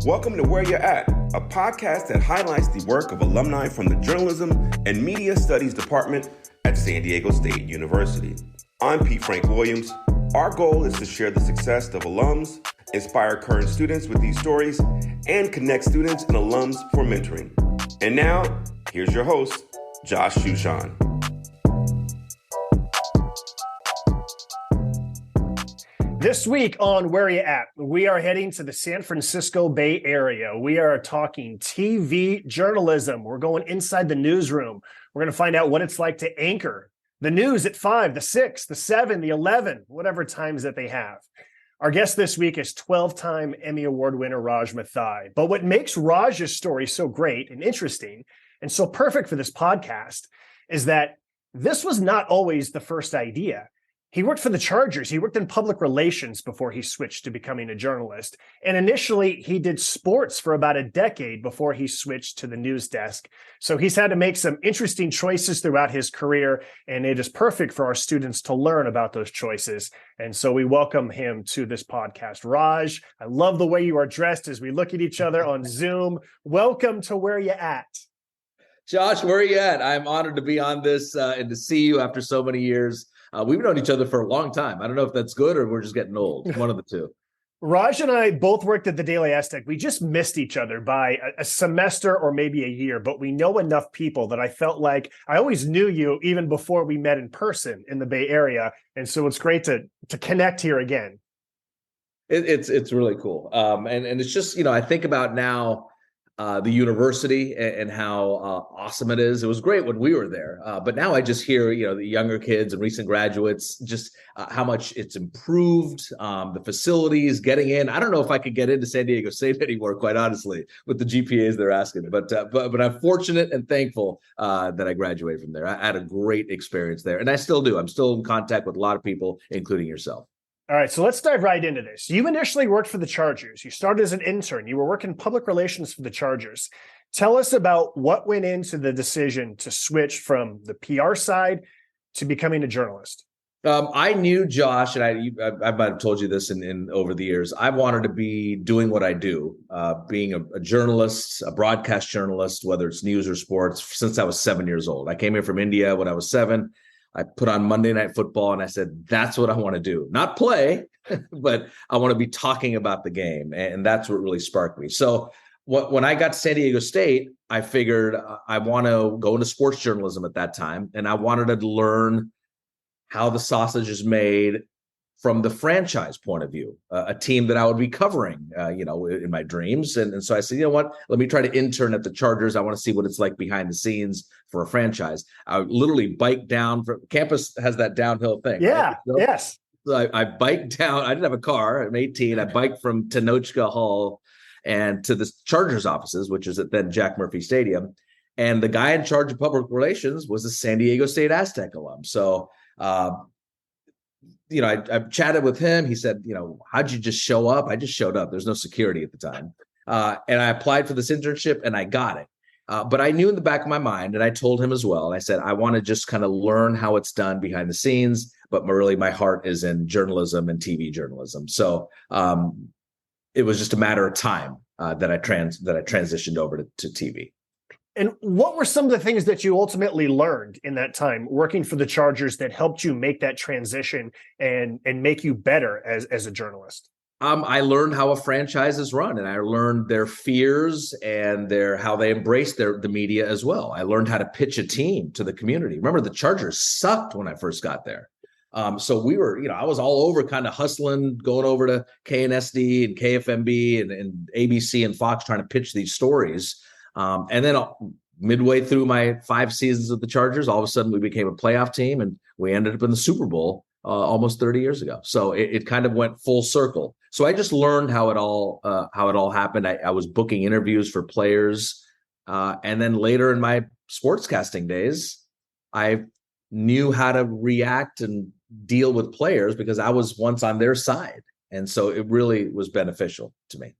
Welcome to Where You're At, a podcast that highlights the work of alumni from the Journalism and Media Studies Department at San Diego State University. I'm Pete Frank Williams. Our goal is to share the success of alums, inspire current students with these stories, and connect students and alums for mentoring. And now, here's your host, Josh Suchon. This week on Where You At, we are heading to the San Francisco Bay Area. We are talking TV journalism. We're going inside the newsroom. We're going to find out what it's like to anchor the news at 5, the 6, the 7, the 11, whatever times that they have. Our guest this week is 12-time Emmy Award winner Raj Mathai. But what makes Raj's story so great and interesting and so perfect for this podcast is that this was not always the first idea. He worked for the Chargers. He worked in public relations before he switched to becoming a journalist. And initially, he did sports for about a decade before he switched to the news desk. So he's had to make some interesting choices throughout his career, and it is perfect for our students to learn about those choices. And so we welcome him to this podcast. Raj, I love the way you are dressed as we look at each other on Zoom. Welcome to Where You At. Josh, where are you at? I'm honored to be on this and to see you after so many years. We've known each other for a long time. I don't know if that's good or we're just getting old. One of the two. Raj and I both worked at the Daily Aztec. We just missed each other by a semester or maybe a year, but we know enough people that I felt like I always knew you even before we met in person in the Bay Area. And so it's great to connect here again. It's really cool. And it's just, I think about now the university and how awesome it is. It was great when we were there, but now I just hear, the younger kids and recent graduates, just how much it's improved, the facilities, getting in. I don't know if I could get into San Diego State anymore, quite honestly, with the GPAs they're asking. But I'm fortunate and thankful that I graduated from there. I had a great experience there, and I still do. I'm still in contact with a lot of people, including yourself. All right, so let's dive right into this. You initially worked for the Chargers. You started as an intern. You were working public relations for the Chargers. Tell us about what went into the decision to switch from the PR side to becoming a journalist. I knew Josh, and I might have told you this in over the years. I wanted to be doing what I do, being a journalist, a broadcast journalist, whether it's news or sports, since I was 7 years old. I came here from India when I was 7. I put on Monday Night Football and I said, that's what I want to do. Not play, but I want to be talking about the game. And that's what really sparked me. So when I got to San Diego State, I figured I want to go into sports journalism at that time. And I wanted to learn how the sausage is made from the franchise point of view, a team that I would be covering, in my dreams. And so I said, you know what, let me try to intern at the Chargers. I want to see what it's like behind the scenes for a franchise. I literally biked down from campus, has that downhill thing. Yeah. Right? Yes. So I biked down. I didn't have a car. I'm 18. I biked from Tenochca Hall and to the Chargers offices, which is at then Jack Murphy Stadium. And the guy in charge of public relations was a San Diego State Aztec alum. So, I chatted with him. He said, how'd you just show up? I just showed up. There's no security at the time. And I applied for this internship and I got it. But I knew in the back of my mind, and I told him as well, I said, I want to just kind of learn how it's done behind the scenes, but really my heart is in journalism and TV journalism. So it was just a matter of time that I transitioned over to TV. And what were some of the things that you ultimately learned in that time working for the Chargers that helped you make that transition and make you better as a journalist? I learned how a franchise is run, and I learned their fears and how they embrace the media as well. I learned how to pitch a team to the community. Remember, the Chargers sucked when I first got there. So we were, I was all over kind of hustling, going over to KNSD and KFMB and ABC and Fox trying to pitch these stories. And then midway through my 5 seasons of the Chargers, all of a sudden we became a playoff team and we ended up in the Super Bowl almost 30 years ago. So it kind of went full circle. So I just learned how it all happened. I was booking interviews for players. And then later in my sportscasting days, I knew how to react and deal with players because I was once on their side. And so it really was beneficial to me.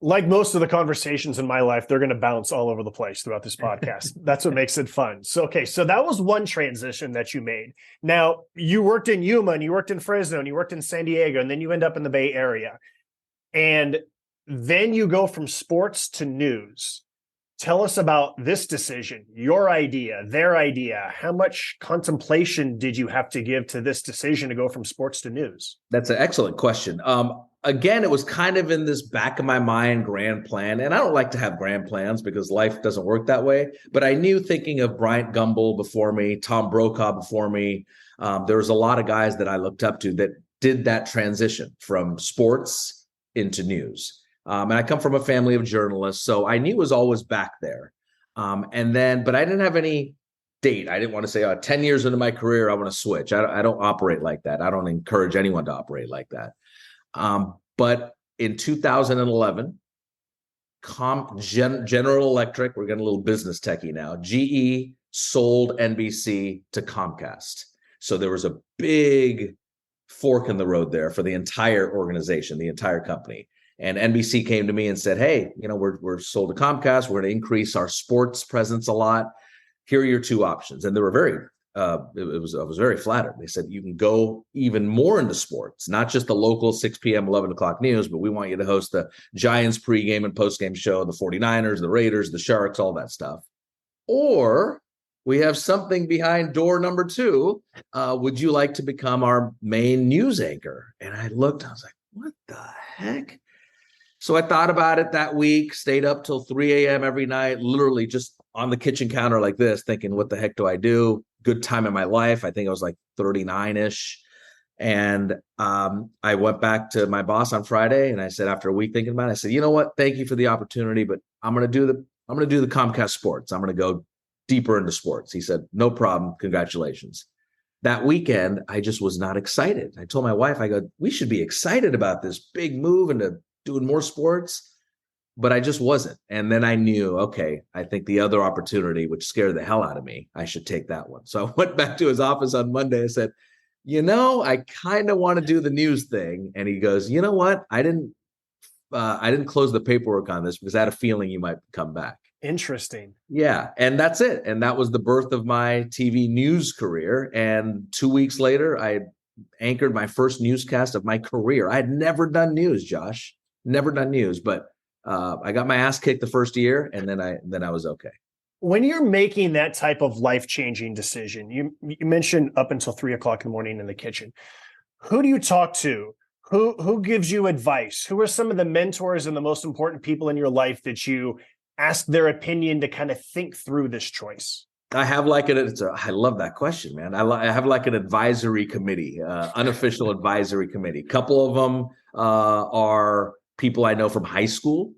Like most of the conversations in my life, they're going to bounce all over the place throughout this podcast. That's what makes it fun. So that was one transition that you made. Now, you worked in Yuma and you worked in Fresno and you worked in San Diego, and then you end up in the Bay Area. And Then you go from sports to news. Tell us about this decision, your idea, their idea. How much contemplation did you have to give to this decision to go from sports to news? That's an excellent question. Again, it was kind of in this back of my mind grand plan. And I don't like to have grand plans because life doesn't work that way. But I knew, thinking of Bryant Gumbel before me, Tom Brokaw before me, there was a lot of guys that I looked up to that did that transition from sports into news. And I come from a family of journalists, so I knew it was always back there. But I didn't have any date. I didn't want to say, 10 years into my career, I want to switch. I don't operate like that. I don't encourage anyone to operate like that. But in 2011, General Electric, we're getting a little business techie now, GE sold NBC to Comcast. So there was a big fork in the road there for the entire organization, the entire company. And NBC came to me and said, hey, we're sold to Comcast. We're going to increase our sports presence a lot. Here are your two options. And they were I was very flattered. They said, you can go even more into sports, not just the local 6 p.m., 11 o'clock news, but we want you to host the Giants pregame and postgame show, the 49ers, the Raiders, the Sharks, all that stuff. Or we have something behind door number 2. Would you like to become our main news anchor? And I looked, I was like, what the heck? So I thought about it that week, stayed up till 3 a.m. every night, literally just on the kitchen counter like this, thinking, what the heck do I do? Good time in my life. I think I was like 39-ish. And I went back to my boss on Friday and I said, after a week thinking about it, I said, you know what? Thank you for the opportunity, but I'm going to do the Comcast sports. I'm going to go deeper into sports. He said, no problem. Congratulations. That weekend, I just was not excited. I told my wife, I go, we should be excited about this big move into doing more sports, but I just wasn't. And then I knew, okay, I think the other opportunity, which scared the hell out of me, I should take that one. So I went back to his office on Monday. I said, I kind of want to do the news thing. And he goes, you know what? I didn't close the paperwork on this because I had a feeling you might come back. Interesting. Yeah. And that's it. And that was the birth of my TV news career. And 2 weeks later, I anchored my first newscast of my career. I had never done news, Josh. Never done news, but I got my ass kicked the first year, and then I was okay. When you're making that type of life-changing decision, you mentioned up until 3 o'clock in the morning in the kitchen. Who do you talk to? Who gives you advice? Who are some of the mentors and the most important people in your life that you ask their opinion to kind of think through this choice? I have I love that question, man. I have like an advisory committee, unofficial advisory committee. A couple of them are people I know from high school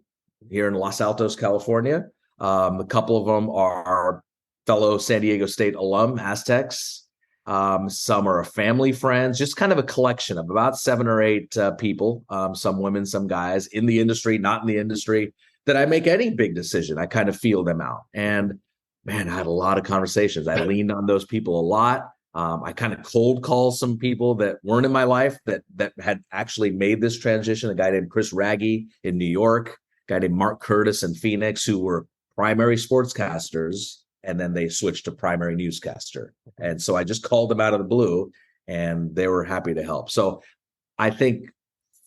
here in Los Altos, California. A couple of them are fellow San Diego State alum, Aztecs. Some are family friends, just kind of a collection of about 7 or 8 people, some women, some guys in the industry, not in the industry, that I make any big decision. I kind of feel them out. And man, I had a lot of conversations. I leaned on those people a lot. I kind of cold call some people that weren't in my life that had actually made this transition. A guy named Chris Raggy in New York, a guy named Mark Curtis in Phoenix, who were primary sportscasters, and then they switched to primary newscaster. And so I just called them out of the blue, and they were happy to help. So I think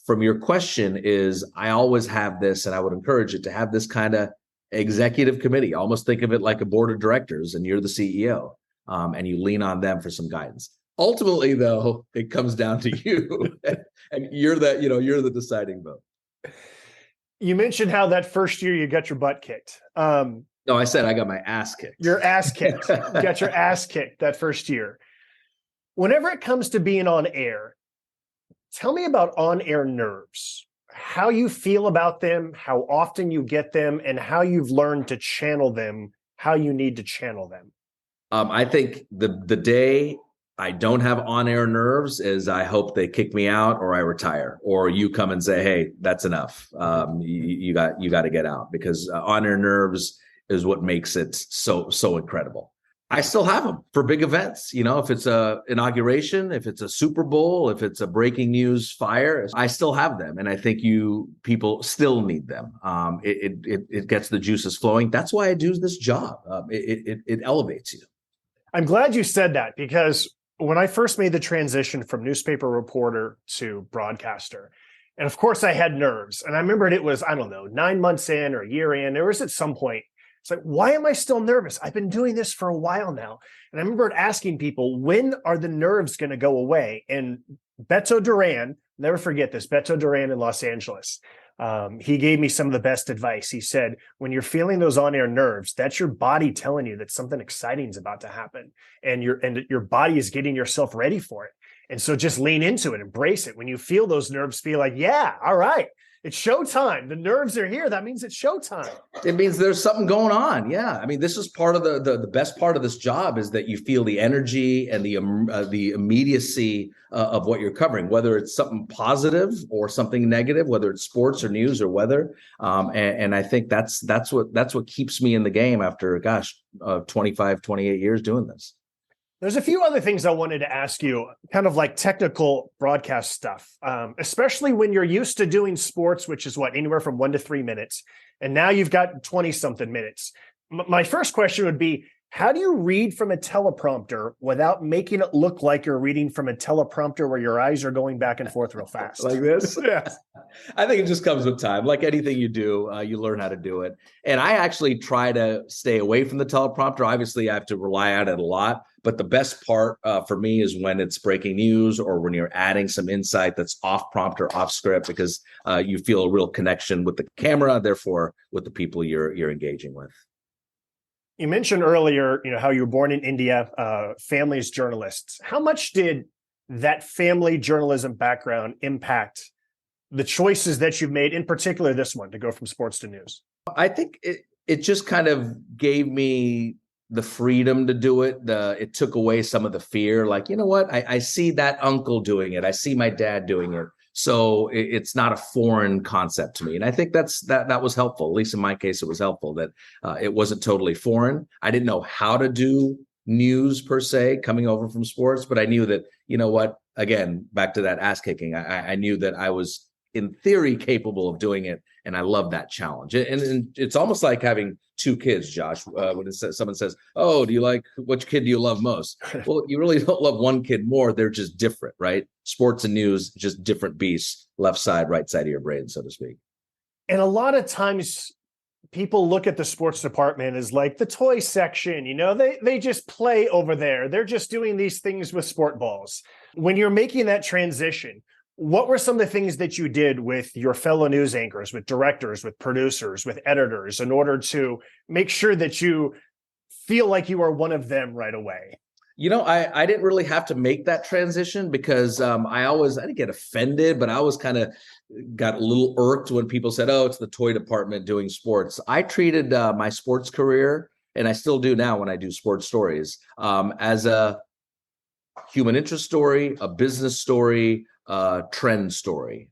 from your question is, I always have this, and I would encourage it to have this kind of executive committee. Almost think of it like a board of directors, and you're the CEO. And you lean on them for some guidance. Ultimately, though, it comes down to you, and you're the deciding vote. You mentioned how that first year you got your butt kicked. No, I said I got my ass kicked. Your ass kicked. You got your ass kicked that first year. Whenever it comes to being on air, tell me about on-air nerves. How you feel about them, how often you get them, and how you've learned to channel them, how you need to channel them. I think the day I don't have on-air nerves is I hope they kick me out or I retire, or you come and say, hey, that's enough. You got to get out, because on-air nerves is what makes it so incredible. I still have them for big events. If it's a inauguration, if it's a Super Bowl, if it's a breaking news fire, I still have them. And I think people still need them. It gets the juices flowing. That's why I do this job. It elevates you. I'm glad you said that, because when I first made the transition from newspaper reporter to broadcaster, And of course I had nerves. And I remembered it was, I don't know, 9 months in or a year in. There was at some point, it's like, why am I still nervous? I've been doing this for a while now. And I remember asking people, when are the nerves going to go away? And Beto Duran, never forget this, Beto Duran in Los Angeles. He gave me some of the best advice. He said, when you're feeling those on-air nerves, that's your body telling you that something exciting is about to happen. And your body is getting yourself ready for it. And so just lean into it, embrace it. When you feel those nerves, feel like, yeah, all right, it's showtime. The nerves are here. That means it's showtime. It means there's something going on. Yeah. I mean, this is part of the best part of this job is that you feel the energy and the immediacy of what you're covering, whether it's something positive or something negative, whether it's sports or news or weather. And I think that's what keeps me in the game after, 25, 28 years doing this. There's a few other things I wanted to ask you, kind of like technical broadcast stuff, especially when you're used to doing sports, which is anywhere from 1 to 3 minutes. And now you've got 20 something minutes. My first question would be, how do you read from a teleprompter without making it look like you're reading from a teleprompter where your eyes are going back and forth real fast? Like this? Yeah. I think it just comes with time. Like anything you do, you learn how to do it. And I actually try to stay away from the teleprompter. Obviously, I have to rely on it a lot. But the best part for me is when it's breaking news or when you're adding some insight that's off prompt or off script, because you feel a real connection with the camera, therefore with the people you're engaging with. You mentioned earlier, how you were born in India, family's journalists. How much did that family journalism background impact the choices that you've made, in particular this one, to go from sports to news? I think it just kind of gave me the freedom to do it. It took away some of the fear. Like, you know what? I see that uncle doing it. I see my dad doing it. So it's not a foreign concept to me. And I think that was helpful. At least in my case, it was helpful that it wasn't totally foreign. I didn't know how to do news per se coming over from sports, but I knew that, you know what, again, back to that ass kicking, I knew that I was in theory capable of doing it. And I love that challenge. And it's almost like having two kids, Josh. When someone says, "Oh, which kid do you love most?" Well, you really don't love one kid more. They're just different, right? Sports and news, just different beasts, left side, right side of your brain, so to speak. And a lot of times people look at the sports department as like the toy section, they just play over there. They're just doing these things with sport balls. When you're making that transition, what were some of the things that you did with your fellow news anchors, with directors, with producers, with editors, in order to make sure that you feel like you are one of them right away? I didn't really have to make that transition because I didn't get offended, but I always kind of got a little irked when people said, "Oh, it's the toy department doing sports." I treated my sports career, and I still do now when I do sports stories, as a human interest story, a business story, trend story.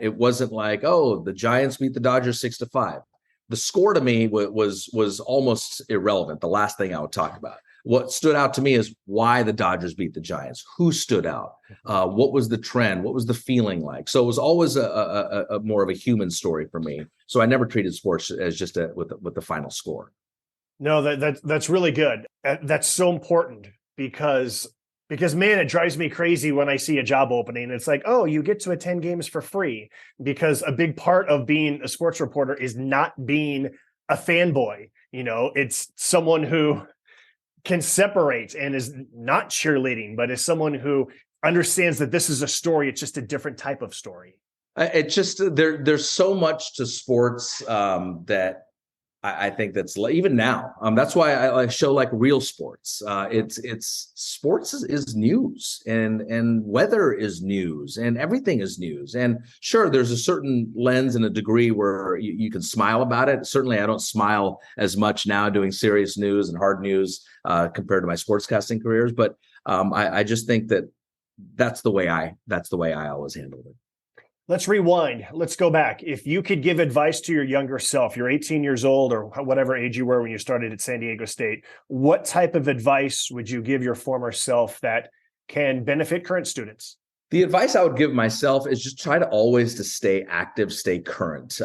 It wasn't like, "Oh, the Giants beat the Dodgers 6-5. The score to me was almost irrelevant. The last thing I would talk about. What stood out to me is why the Dodgers beat the Giants. Who stood out? What was the trend? What was the feeling like? So it was always a more of a human story for me. So I never treated sports as just with the final score. No, that's really good. That's so important because man, it drives me crazy when I see a job opening. It's like, oh, you get to attend games for free, because a big part of being a sports reporter is not being a fanboy. It's someone who can separate and is not cheerleading, but is someone who understands that this is a story. It's just a different type of story. It's just there's so much to sports that I think that's even now. That's why I show like Real Sports. It's sports is news and weather is news and everything is news. And sure, there's a certain lens and a degree where you can smile about it. Certainly, I don't smile as much now doing serious news and hard news compared to my sportscasting careers. But I just think that's the way I always handled it. Let's rewind. Let's go back. If you could give advice to your younger self, you're 18 years old or whatever age you were when you started at San Diego State, what type of advice would you give your former self that can benefit current students? The advice I would give myself is just try to always to stay active, stay current.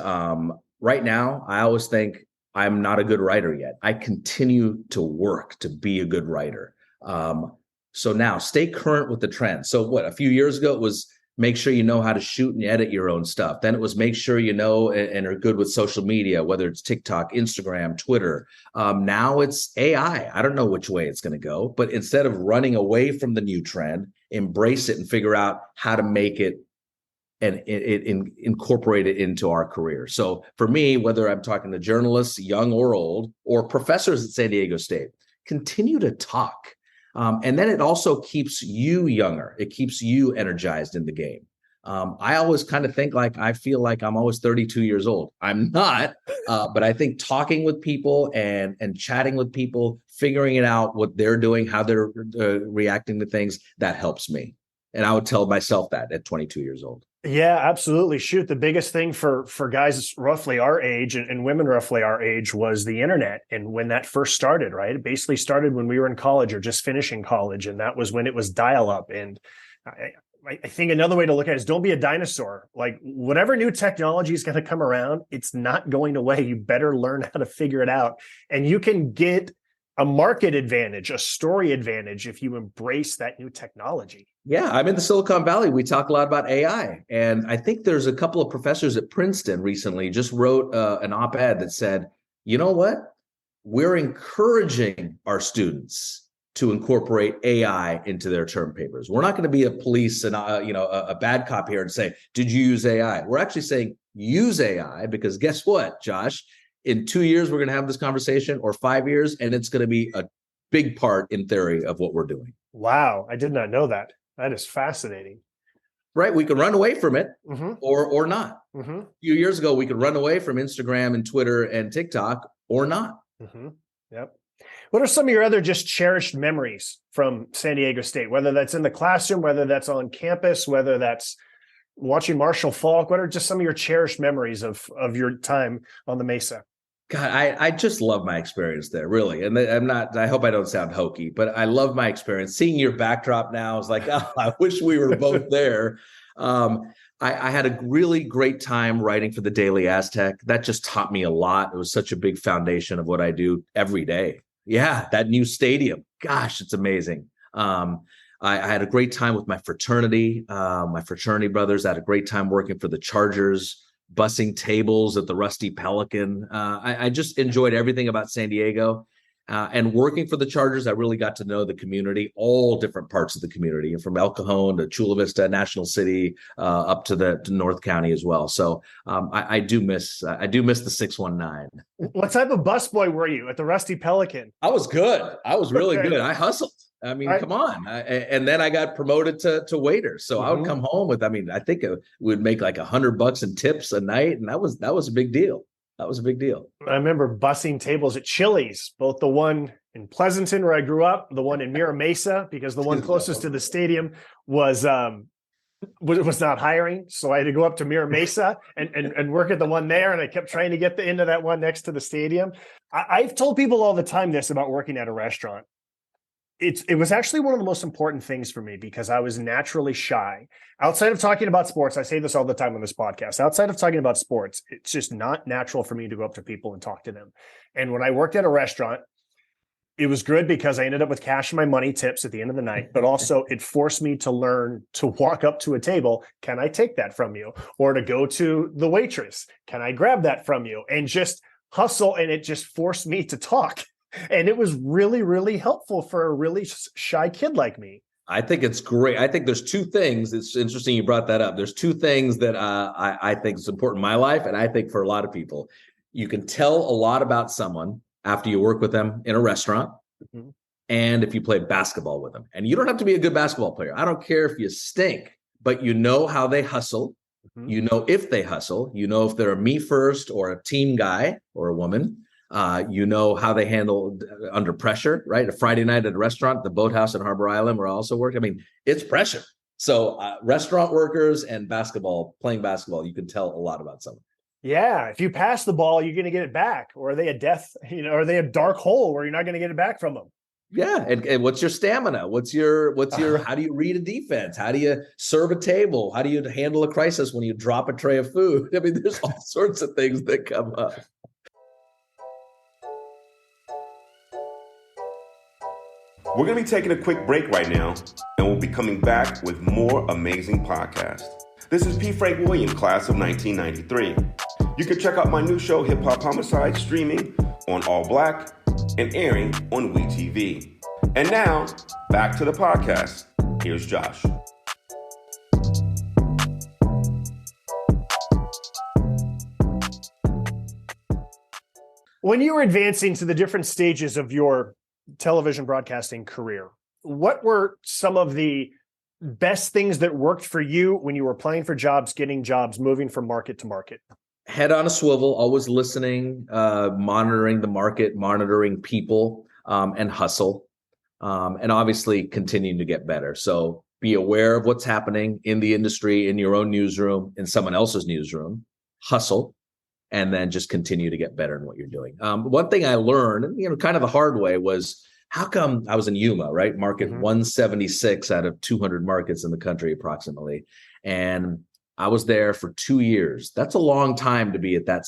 Right now, I always think I'm not a good writer yet. I continue to work to be a good writer. So now stay current with the trend. So a few years ago, it was make sure you know how to shoot and edit your own stuff. Then it was make sure you know and are good with social media, whether it's TikTok, Instagram, Twitter. Now it's AI. I don't know which way it's going to go, but instead of running away from the new trend, embrace it and figure out how to make it and incorporate it into our career. So for me, whether I'm talking to journalists, young or old, or professors at San Diego State, continue to talk. And then it also keeps you younger. It keeps you energized in the game. I always kind of think like, I feel like I'm always 32 years old. I'm not, but I think talking with people and chatting with people, figuring it out, what they're doing, how they're reacting to things, that helps me. And I would tell myself that at 22 years old. Yeah, absolutely. Shoot, the biggest thing for guys roughly our age and women roughly our age was the internet. And when that first started, right? It basically started when we were in college or just finishing college. And that was when it was dial-up. And I think another way to look at it is don't be a dinosaur. Like whatever new technology is going to come around, it's not going away. You better learn how to figure it out. And you can get a market advantage, a story advantage if you embrace that new technology. Yeah, I'm in the Silicon Valley. We talk a lot about AI. And I think there's a couple of professors at Princeton recently just wrote an op-ed that said, you know what? We're encouraging our students to incorporate AI into their term papers. We're not going to be a police and a bad cop here and say, did you use AI? We're actually saying use AI because guess what, Josh? In 2 years, we're going to have this conversation, or 5 years, and it's going to be a big part in theory of what we're doing. Wow, I did not know that. That is fascinating. Right. We could run away from it or not. Mm-hmm. A few years ago, we could run away from Instagram and Twitter and TikTok or not. Mm-hmm. Yep. What are some of your other just cherished memories from San Diego State, whether that's in the classroom, whether that's on campus, whether that's watching Marshall Faulk? What are just some of your cherished memories of your time on the Mesa? God, I just love my experience there, really. And I hope I don't sound hokey, but I love my experience. Seeing your backdrop now is like, oh, I wish we were both there. I had a really great time writing for the Daily Aztec. That just taught me a lot. It was such a big foundation of what I do every day. Yeah, that new stadium. Gosh, it's amazing. I had a great time with my fraternity brothers. I had a great time working for the Chargers, bussing tables at the Rusty Pelican. I just enjoyed everything about San Diego. And working for the Chargers, I really got to know the community, all different parts of the community, from El Cajon to Chula Vista, National City, up to North County as well. So I do miss the 619. What type of busboy were you at the Rusty Pelican? I was good. I was really good. I hustled. I mean, come on. And then I got promoted to waiter. So I would come home with, I think it would make like $100 in tips a night. And that was a big deal. That was a big deal. I remember bussing tables at Chili's, both the one in Pleasanton where I grew up, the one in Mira Mesa, because the one closest to the stadium was not hiring. So I had to go up to Mira Mesa and work at the one there. And I kept trying to get into that one next to the stadium. I've told people all the time this about working at a restaurant. It was actually one of the most important things for me because I was naturally shy. Outside of talking about sports, I say this all the time on this podcast, outside of talking about sports, it's just not natural for me to go up to people and talk to them. And when I worked at a restaurant, it was good because I ended up with cash in my money, tips at the end of the night, but also it forced me to learn to walk up to a table. Can I take that from you? Or to go to the waitress. Can I grab that from you? And just hustle. And it just forced me to talk. And it was really, really helpful for a really shy kid like me. I think it's great. I think there's two things. It's interesting you brought that up. There's two things that I think is important in my life, and I think for a lot of people. You can tell a lot about someone after you work with them in a restaurant, and if you play basketball with them. And you don't have to be a good basketball player. I don't care if you stink, but you know how they hustle. You know if they hustle. You know if they're a me first or a team guy or a woman. You know how they handle under pressure, right? A Friday night at a restaurant, the Boathouse in Harbor Island, where I also work. It's pressure. So restaurant workers and playing basketball, you can tell a lot about someone. Yeah. If you pass the ball, you're going to get it back. Or are they a are they a dark hole where you're not going to get it back from them? Yeah. And what's your stamina? What's your, how do you read a defense? How do you serve a table? How do you handle a crisis when you drop a tray of food? There's all sorts of things that come up. We're going to be taking a quick break right now, and we'll be coming back with more amazing podcasts. This is P. Frank Williams, class of 1993. You can check out my new show, Hip Hop Homicide, streaming on All Black and airing on WeTV. And now, back to the podcast. Here's Josh. When you were advancing to the different stages of your television broadcasting career, what were some of the best things that worked for you when you were applying for jobs, getting jobs, moving from market to market? Head on a swivel, always listening, monitoring the market, monitoring people, and hustle, and obviously continuing to get better. So be aware of what's happening in the industry, in your own newsroom, in someone else's newsroom, hustle, and then just continue to get better in what you're doing. One thing I learned, kind of the hard way, was how come I was in Yuma, right? Market 176 out of 200 markets in the country, approximately. And I was there for 2 years. That's a long time to be at that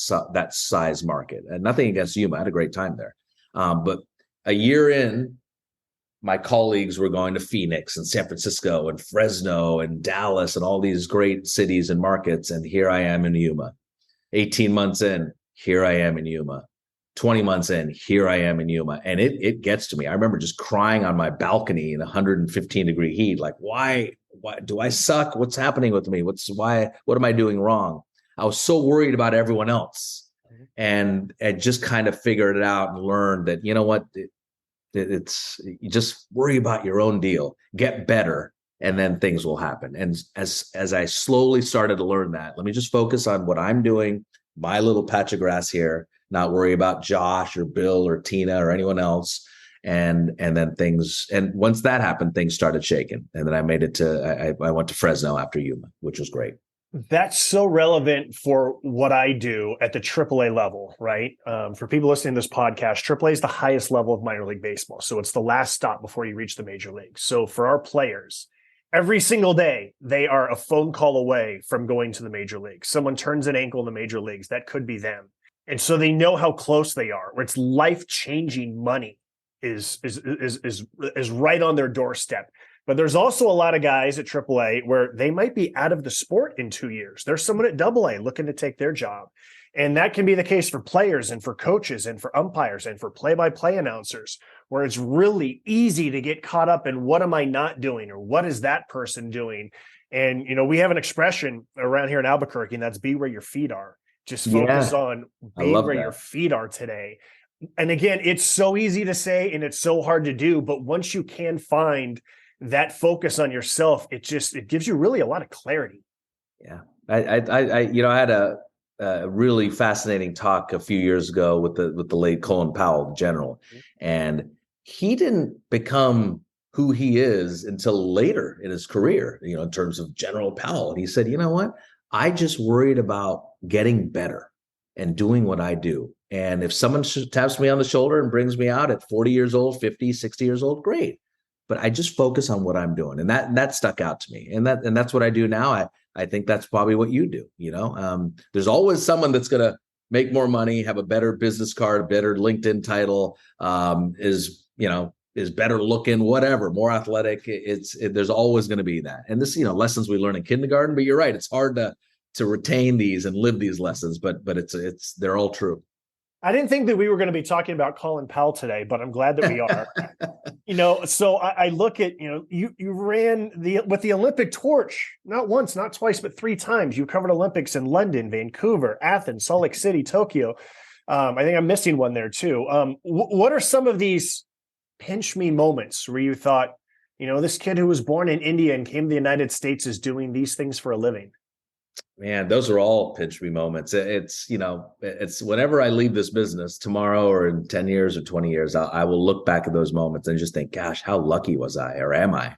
size market. And nothing against Yuma. I had a great time there. But a year in, my colleagues were going to Phoenix and San Francisco and Fresno and Dallas and all these great cities and markets. And here I am in Yuma. 18 months in, here I am in Yuma. 20 months in, here I am in Yuma. And it gets to me. I remember just crying on my balcony in 115-degree heat. Like, why do I suck? What's happening with me? What am I doing wrong? I was so worried about everyone else. And I just kind of figured it out and learned that, you know what, it's you just worry about your own deal, get better, and then things will happen. And as I slowly started to learn that, let me just focus on what I'm doing, my little patch of grass here, not worry about Josh or Bill or Tina or anyone else. And then things, and once that happened, things started shaking. And then I made it to, I went to Fresno after Yuma, which was great. That's so relevant for what I do at the AAA level, right? For people listening to this podcast, AAA is the highest level of minor league baseball. So it's the last stop before you reach the major leagues. So for our players, every single day, they are a phone call away from going to the major leagues. Someone turns an ankle in the major leagues, that could be them. And so they know how close they are, where it's life-changing money is right on their doorstep. But there's also a lot of guys at AAA where they might be out of the sport in 2 years. There's someone at AA looking to take their job. And that can be the case for players and for coaches and for umpires and for play-by-play announcers, where it's really easy to get caught up in what am I not doing or what is that person doing? And, we have an expression around here in Albuquerque, and that's be where your feet are. Just focus on being where your feet are today. And again, it's so easy to say and it's so hard to do, but once you can find that focus on yourself, it gives you really a lot of clarity. Yeah. I had a really fascinating talk a few years ago with the late Colin Powell, the general, and he didn't become who he is until later in his career, in terms of General Powell. And he said, you know what? I just worried about getting better and doing what I do. And if someone taps me on the shoulder and brings me out at 40 years old, 50, 60 years old, great. But I just focus on what I'm doing. And that stuck out to me. And that's what I do now. I think that's probably what you do. There's always someone that's going to make more money, have a better business card, a better LinkedIn title, is better looking, whatever, more athletic. There's always going to be that. And this, lessons we learn in kindergarten, but you're right. It's hard to retain these and live these lessons, but they're all true. I didn't think that we were going to be talking about Colin Powell today, but I'm glad that we are. So I look at, you ran with the Olympic torch, not once, not twice, but 3 times. You covered Olympics in London, Vancouver, Athens, Salt Lake City, Tokyo. I think I'm missing one there too. What are some of these pinch me moments where you thought, this kid who was born in India and came to the United States is doing these things for a living? Man, those are all pinch me moments. It's whenever I leave this business tomorrow or in 10 years or 20 years, I will look back at those moments and just think, gosh, how lucky was I, or am I?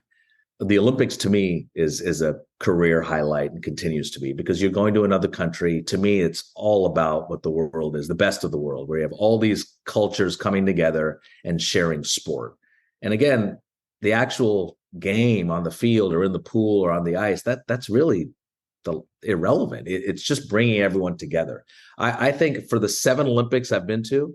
The Olympics to me is a career highlight and continues to be, because you're going to another country. To me, it's all about what the world is, the best of the world, where you have all these cultures coming together and sharing sport. And again, the actual game on the field or in the pool or on the ice, that's really irrelevant. It's just bringing everyone together. I think for the 7 Olympics I've been to,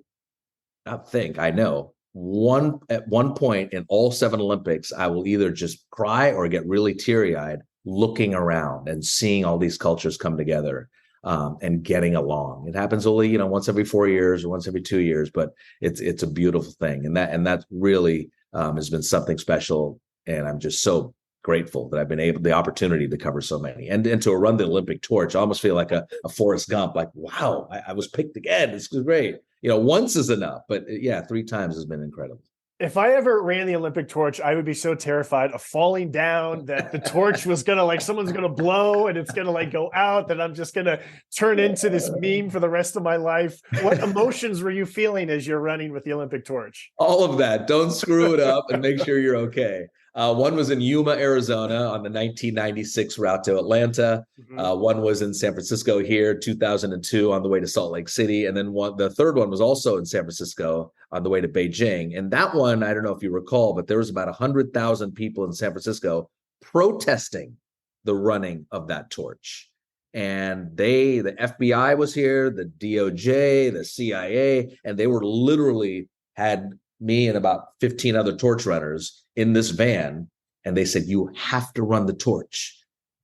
I know at one point in all 7 Olympics, I will either just cry or get really teary-eyed looking around and seeing all these cultures come together and getting along. It happens only, once every 4 years or once every 2 years, but it's a beautiful thing. And that really has been something special. And I'm just so grateful that I've been the opportunity to cover so many and to run the Olympic torch. I almost feel like a Forrest Gump, like, wow, I was picked again. It's great. Once is enough, but 3 times has been incredible. If I ever ran the Olympic torch, I would be so terrified of falling down that the torch was going to someone's going to blow and it's going to go out, that I'm just going to turn into this meme for the rest of my life. What emotions were you feeling as you're running with the Olympic torch? All of that. Don't screw it up and make sure you're okay. One was in Yuma, Arizona on the 1996 route to Atlanta. One was in San Francisco here, 2002 on the way to Salt Lake City. And then the third one was also in San Francisco on the way to Beijing. And that one, I don't know if you recall, but there was about 100,000 people in San Francisco protesting the running of that torch. And the FBI was here, the DOJ, the CIA, and they were literally had me and about 15 other torch runners in this van. And they said, you have to run the torch.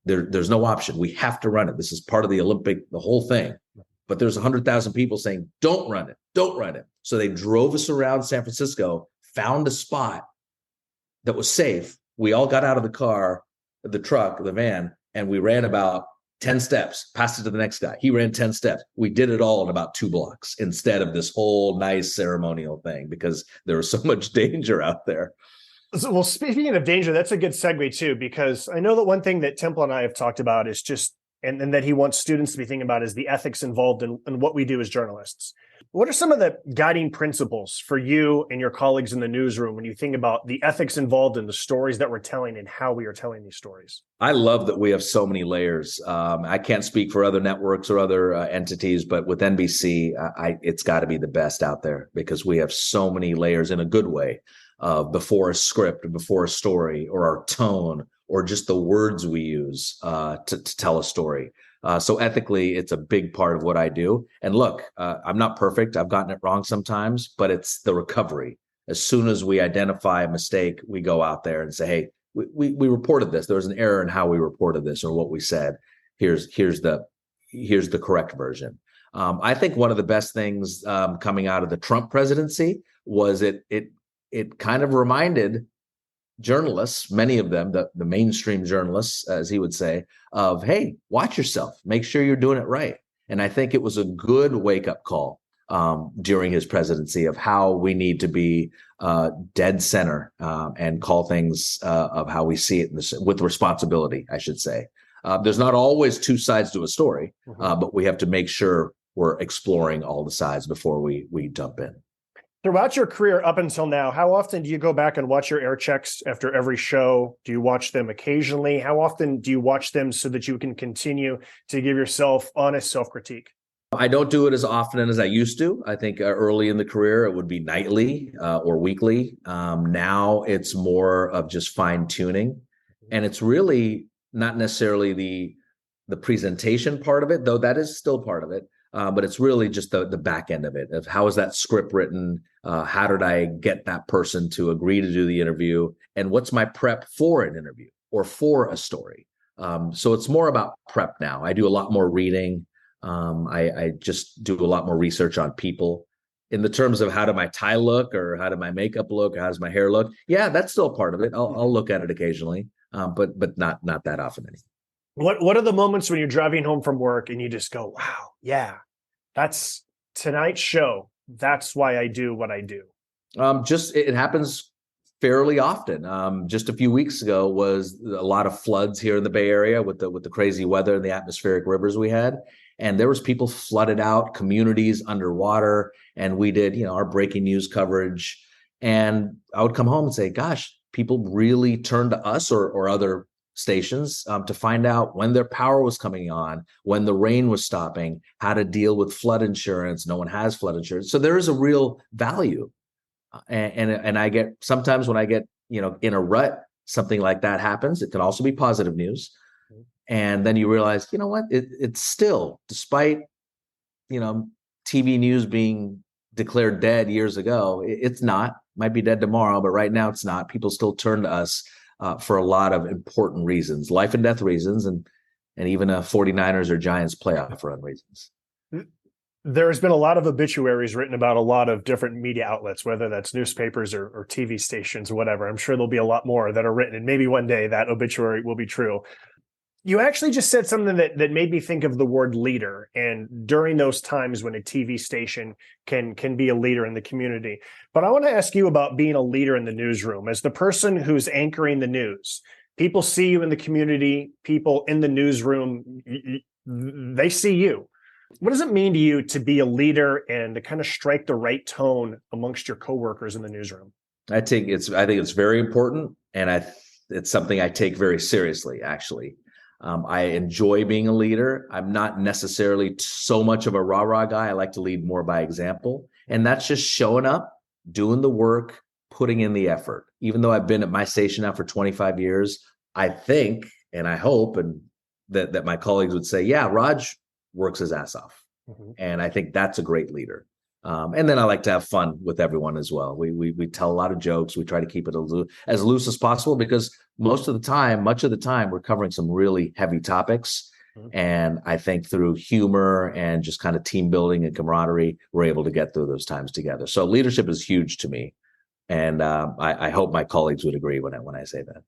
There's no option. We have to run it. This is part of the Olympic, the whole thing. But there's 100,000 people saying, don't run it. Don't run it. So they drove us around San Francisco, found a spot that was safe. We all got out of the car, the truck, the van, and we ran about 10 steps, passed it to the next guy. He ran 10 steps. We did it all in about 2 blocks instead of this whole nice ceremonial thing because there was so much danger out there. Well, speaking of danger, that's a good segue too, because I know that one thing that Temple and I have talked about is just, and that he wants students to be thinking about is the ethics involved in what we do as journalists. What are some of the guiding principles for you and your colleagues in the newsroom when you think about the ethics involved in the stories that we're telling and how we are telling these stories? I love that we have so many layers. I can't speak for other networks or other entities, but with NBC, it's got to be the best out there because we have so many layers in a good way before a script, or before a story, or our tone, or just the words we use to tell a story. So ethically, it's a big part of what I do. And look, I'm not perfect. I've gotten it wrong sometimes, but it's the recovery. As soon as we identify a mistake, we go out there and say, hey, we reported this. There was an error in how we reported this or what we said. Here's the correct version. I think one of the best things coming out of the Trump presidency was it kind of reminded journalists, many of them, the mainstream journalists, as he would say, of, hey, watch yourself, make sure you're doing it right. And I think it was a good wake-up call during his presidency of how we need to be dead center and call things of how we see it with responsibility, I should say. There's not always 2 sides to a story, but we have to make sure we're exploring all the sides before we jump in. Throughout your career up until now, how often do you go back and watch your air checks after every show? Do you watch them occasionally? How often do you watch them so that you can continue to give yourself honest self-critique? I don't do it as often as I used to. I think early in the career, it would be nightly or weekly. Now it's more of just fine tuning. And it's really not necessarily the presentation part of it, though that is still part of it. But it's really just the back end of it, of how is that script written? How did I get that person to agree to do the interview? And what's my prep for an interview or for a story? So it's more about prep now. I do a lot more reading. I just do a lot more research on people. In the terms of how did my tie look or how did my makeup look or how does my hair look? Yeah, that's still part of it. I'll look at it occasionally, but not that often anymore. What are the moments when you're driving home from work and you just go, wow, yeah, that's tonight's show. That's why I do what I do. It happens fairly often. Just a few weeks ago was a lot of floods here in the Bay Area with the crazy weather and the atmospheric rivers we had. And there was people flooded out, communities underwater. And we did, our breaking news coverage. And I would come home and say, gosh, people really turned to us or other stations to find out when their power was coming on, when the rain was stopping, how to deal with flood insurance. No one has flood insurance. So there is a real value. And I get, sometimes when I get, in a rut, something like that happens. It can also be positive news. And then you realize, you know what, it's still, despite, TV news being declared dead years ago, it's not. might be dead tomorrow, but right now it's not. People still turn to us for a lot of important reasons, life and death reasons, and even a 49ers or Giants playoff run reasons. There's been a lot of obituaries written about a lot of different media outlets, whether that's newspapers or TV stations or whatever. I'm sure there'll be a lot more that are written, and maybe one day that obituary will be true. You actually just said something that made me think of the word leader. And during those times when a TV station can be a leader in the community. But I want to ask you about being a leader in the newsroom. As the person who's anchoring the news, people see you in the community, people in the newsroom, they see you. What does it mean to you to be a leader and to kind of strike the right tone amongst your coworkers in the newsroom? I think it's very important, and it's something I take very seriously, actually. I enjoy being a leader. I'm not necessarily so much of a rah-rah guy. I like to lead more by example. And that's just showing up, doing the work, putting in the effort. Even though I've been at my station now for 25 years, I think, and I hope, and that my colleagues would say, yeah, Raj works his ass off. Mm-hmm. And I think that's a great leader. And then I like to have fun with everyone as well. We tell a lot of jokes. We try to keep it as loose as possible, because much of the time, we're covering some really heavy topics. Mm-hmm. And I think through humor and just kind of team building and camaraderie, we're able to get through those times together. So leadership is huge to me. And I hope my colleagues would agree when I say that.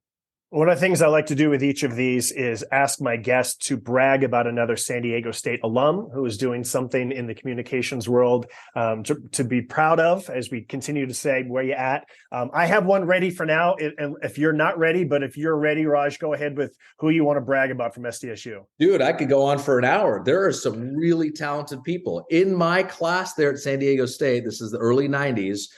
One of the things I like to do with each of these is ask my guests to brag about another San Diego State alum who is doing something in the communications world to be proud of as we continue to say, where you at? I have one ready for now. And if you're not ready, but if you're ready, Raj, go ahead with who you want to brag about from SDSU. Dude, I could go on for an hour. There are some really talented people. In my class there at San Diego State, this is the early 90s,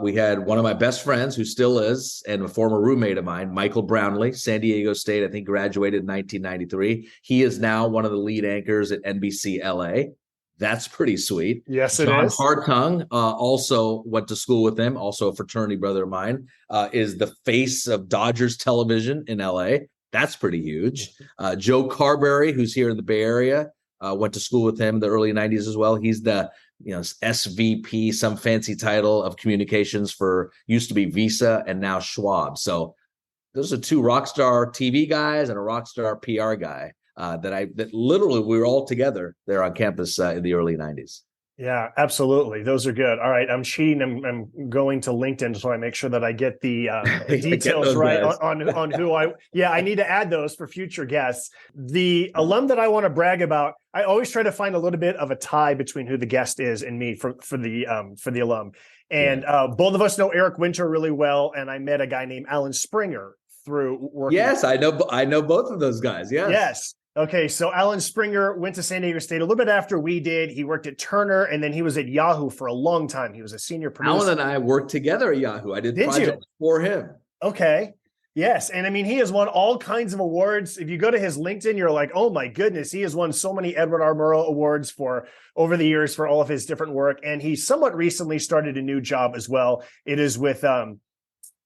we had one of my best friends who still is, and a former roommate of mine, Michael Brown, San Diego State, I think graduated in 1993. He is now one of the lead anchors at NBC LA. That's pretty sweet. Yes, it John is. Hartung also went to school with him, also a fraternity brother of mine, is the face of Dodgers television in LA. That's pretty huge. Joe Carberry, who's here in the Bay Area, went to school with him in the early 90s as well. He's the SVP, some fancy title of communications for, used to be Visa and now Schwab. So those are two rock star TV guys and a rock star PR guy that literally we were all together there on campus in the early 90s. Yeah, absolutely. Those are good. All right. I'm cheating. I'm going to LinkedIn so I make sure that I get the details right on who I need to add those for future guests. The alum that I want to brag about, I always try to find a little bit of a tie between who the guest is and me for the alum. And both of us know Eric Winter really well. And I met a guy named Alan Springer through working. Yes, I know both of those guys. Yes. Okay, so Alan Springer went to San Diego State a little bit after we did. He worked at Turner, and then he was at Yahoo for a long time. He was a senior producer. Alan and I worked together at Yahoo. I did projects for him. Okay. Yes. And I mean, he has won all kinds of awards. If you go to his LinkedIn, you're like, oh my goodness, he has won so many Edward R. Murrow awards over the years for all of his different work. And he somewhat recently started a new job as well. It is with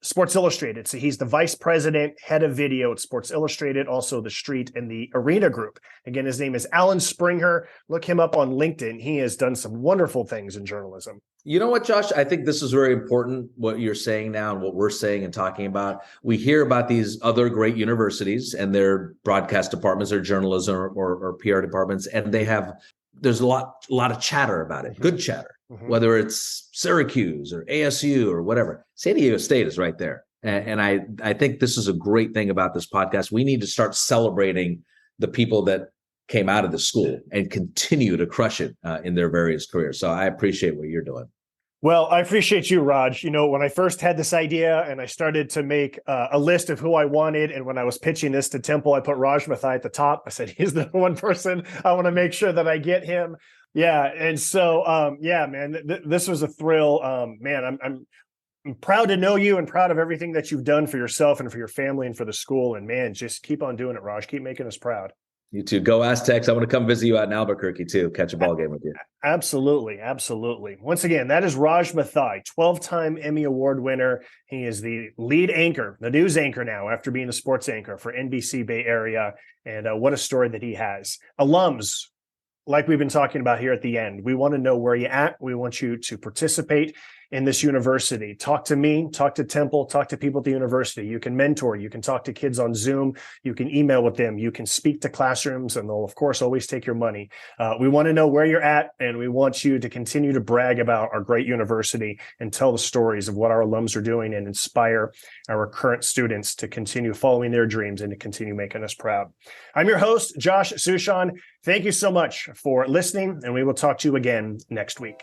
Sports Illustrated. So he's the vice president, head of video at Sports Illustrated, also the Street and the Arena Group. Again, his name is Alan Springer. Look him up on LinkedIn. He has done some wonderful things in journalism. You know what, Josh? I think this is very important, what you're saying now and what we're saying and talking about. We hear about these other great universities and their broadcast departments or journalism or PR departments, and there's a lot of chatter about it, good chatter. Mm-hmm. Whether it's Syracuse or ASU or whatever, San Diego State is right there. And I think this is a great thing about this podcast. We need to start celebrating the people that came out of the school and continue to crush it in their various careers. So I appreciate what you're doing. Well, I appreciate you, Raj. When I first had this idea and I started to make a list of who I wanted, and when I was pitching this to Temple, I put Raj Mathai at the top. I said, he's the one person I want to make sure that I get him. Yeah. And so, man, this was a thrill. Man, I'm proud to know you and proud of everything that you've done for yourself and for your family and for the school. And man, just keep on doing it, Raj. Keep making us proud. You too. Go Aztecs. I want to come visit you out in Albuquerque too. Catch a ball game with you. Absolutely. Absolutely. Once again, that is Raj Mathai, 12-time Emmy Award winner. He is the lead anchor, the news anchor now after being a sports anchor for NBC Bay Area. And what a story that he has. Alums, like we've been talking about here at the end, we want to know where you're at. We want you to participate in this university. Talk to me, talk to Temple, talk to people at the university. You can mentor, you can talk to kids on Zoom, you can email with them, you can speak to classrooms, and they'll, of course, always take your money. We want to know where you're at, and we want you to continue to brag about our great university and tell the stories of what our alums are doing and inspire our current students to continue following their dreams and to continue making us proud. I'm your host, Josh Suchon. Thank you so much for listening, and we will talk to you again next week.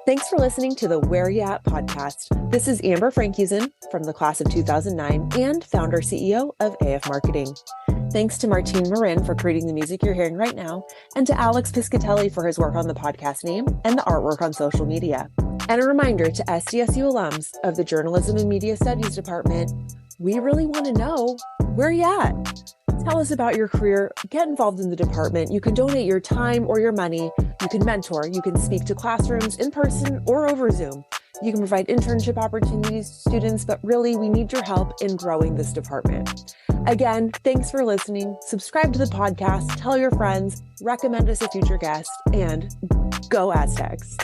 Thanks for listening to the Where Ya At podcast. This is Amber Frankusen from the class of 2009 and founder CEO of AF Marketing. Thanks to Martine Marin for creating the music you're hearing right now, and to Alex Piscatelli for his work on the podcast name and the artwork on social media. And a reminder to SDSU alums of the Journalism and Media Studies Department, we really want to know where you at. Tell us about your career. Get involved in the department. You can donate your time or your money. You can mentor. You can speak to classrooms in person or over Zoom. You can provide internship opportunities to students, but really we need your help in growing this department. Again, thanks for listening. Subscribe to the podcast, tell your friends, recommend us a future guest, and go Aztecs.